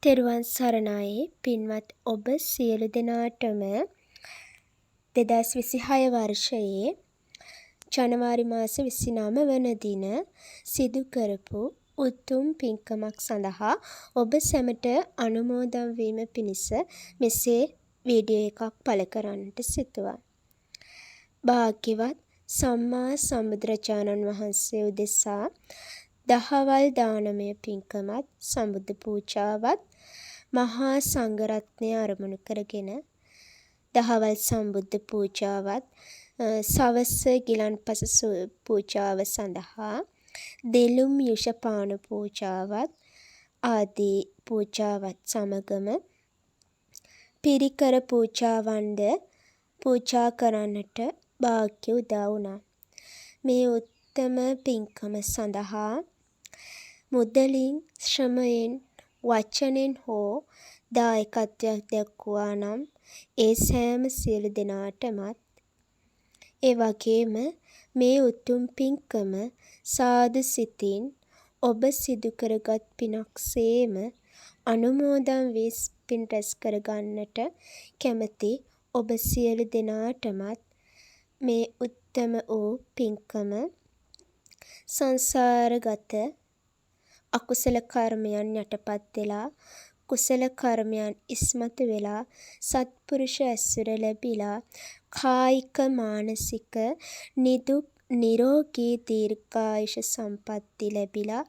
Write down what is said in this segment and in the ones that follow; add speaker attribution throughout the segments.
Speaker 1: තෙරුවන් සරණයි පින්වත් ඔබ සියලු දෙනාටම 2026 වර්ෂයේ ජනවාරි මාස 29 වන දින සිදු කරපු උතුම් පින්කමක් සඳහා ඔබ සැමට අනුමෝදන් වීම පිණිස මෙසේ වීඩියෝ එකක් පළ කරන්නට සිතුවා. භාග්‍යවත් සම්මා සම්බුදුරජාණන් වහන්සේ උදෙසා දහවල් දානමය පින්කමත් සම්බුද්ධ පූජාවත් මහා සංඝරත්නය අරමුණු කරගෙන දහවල් සම්බුද්ධ පූජාවත් සවස ගිලන්පස පූජාව සඳහා දෙලුම් යුෂපාන පූජාවත් ආදී පූජාවත් සමගම පිරිකර පූජාවන්ද පූජා කරන්නට භාග්‍ය උදා වුණා. මේ උත්තම පින්කම සඳහා මුදලින් ශ්‍රමයෙන් වචනෙන් හෝ දායකත්වයක් දක්වුවා නම් ඒ සෑම සියලු දෙනාටමත් ඒ වගේම මේ උතුම් පින්කම සාදු සිතින් ඔබ සිදු කරගත් පිනක්සේම අනුමෝදන් වී පින් රැස් කරගන්නට කැමැති ඔබ සියලු දෙනාටමත් මේ උත්තම වූ පින්කම සංසාරගත අකුසල කර්මයන් යටපත් වෙලා කුසල කර්මයන් ඉස්මතු වෙලා සත්පුරුෂ ඇසුර ලැබිලා කායික මානසික නිදුක් නිරෝගී දීර්ඝායුෂ සම්පatti ලැබිලා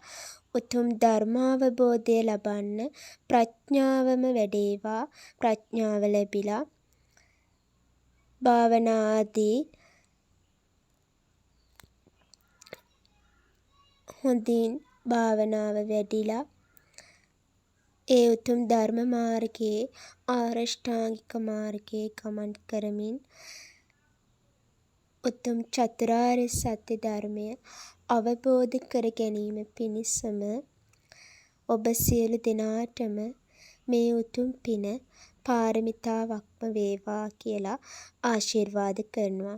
Speaker 1: උතුම් ධර්මාවබෝධය ලබන්න ප්‍රඥාවම වැඩේවා. ප්‍රඥාව ලැබිලා භාවනා ආදී හොඳින් භාවනාව වැඩිලා ඒ උතුම් ධර්ම මාර්ගයේ ආරෂ්ඨාංගික මාර්ගයේ ගමන් කරමින් උතුම් චතුරාර්ය සත්‍ය ධර්මය අවබෝධ කර ගැනීම පිණිසම ඔබ සියලු දෙනාටම මේ උතුම් පින පාරමිතාවක්ම වේවා කියලා ආශිර්වාද කරනවා.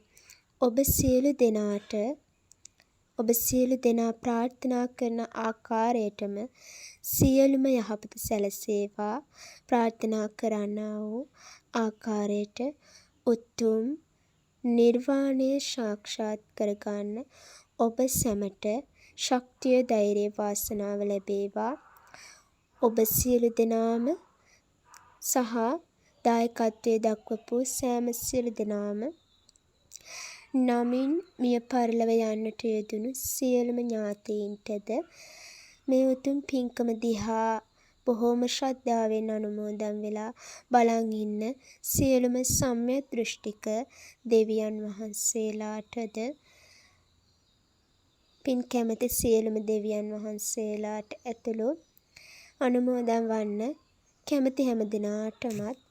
Speaker 1: ඔබ සියලු දෙනා ප්‍රාර්ථනා කරන ආකාරයටම සියලුම යහපත සැලසේවා. ප්‍රාර්ථනා කරන්නා වූ ආකාරයට උතුම් නිර්වාණය සාක්ෂාත් කරගන්න ඔබ සැමට ශක්තිය ධෛර්යය වාසනාව ලැබේවා. ඔබ සියලු දෙනාම සහ දායකත්වයේ දක්වපු සෑම සියලු දෙනාම නමින් මිය පරලොව යන්නට යෙදුණු සියලුම ඥාතීන්ටද මේ උතුම් පින්කම දිහා බොහෝම ශ්‍රද්ධාවෙන් අනුමෝදන් වෙලා බලන් ඉන්න සියලුම සම්‍යක් දෘෂ්ටික දෙවියන් වහන්සේලාටද පින් කැමති සියලුම දෙවියන් වහන්සේලාට ඇතුළු අනුමෝදන් වන්න කැමති හැම දිනාටමත්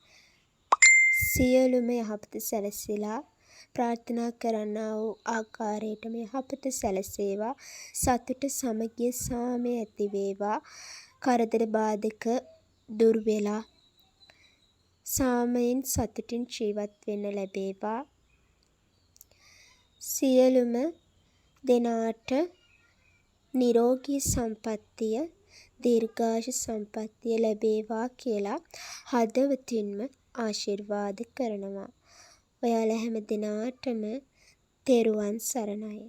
Speaker 1: සියලුම යහපත සැලසීලා ප්‍රාර්ථනා කරන්නා වූ ආකාරයටම යහපත සැලසේවා. සතුට සමගිය සාමය ඇති වේවා. කරදර බාධක දුර වෙලා සාමයෙන් සතුටින් ජීවත් වෙන්න ලැබේවා. සියලුම දෙනාට නිරෝගී සම්පන්නිය දීර්ඝායුෂ සම්පන්නිය ලැබේවා කියලා හදවතින්ම ආශිර්වාද කරනවා. ඔයාලා හැම දිනාටම තෙරුවන් සරණයි.